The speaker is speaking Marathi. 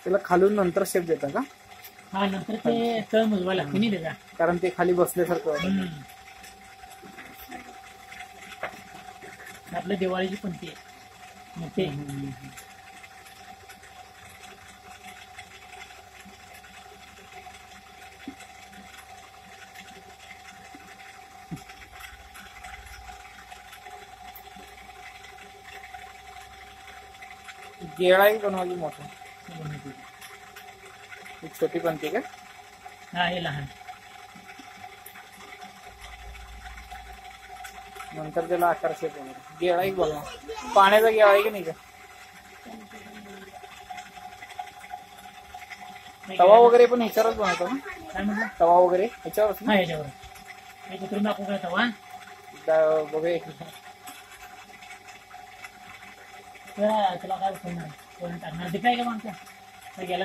त्याला खालून नंतर शेप देता का? हा, नंतर ते तळ मुजवायला लागते नाही त्याचा, कारण ते खाली बसल्यासारखं. आपल्या दिवाळीची पंथी आहे मोठे. गेळाही बनवायची मोठं, छोटी बनते का? हा, हे लहान. नंतर त्याला आकार शेप बनवतो. गेळाही बनवा, पाण्याचा गेळा आहे की नाही का? तवा वगैरे पण ह्याच्यावरच बनवतो ना? काय म्हटलं? तवा वगैरे ह्याच्यावरच हा, ह्याच्यावर. हे करून दाखवू का तवा? बघूया. तुला काय टाकणार ते काय का मग गेला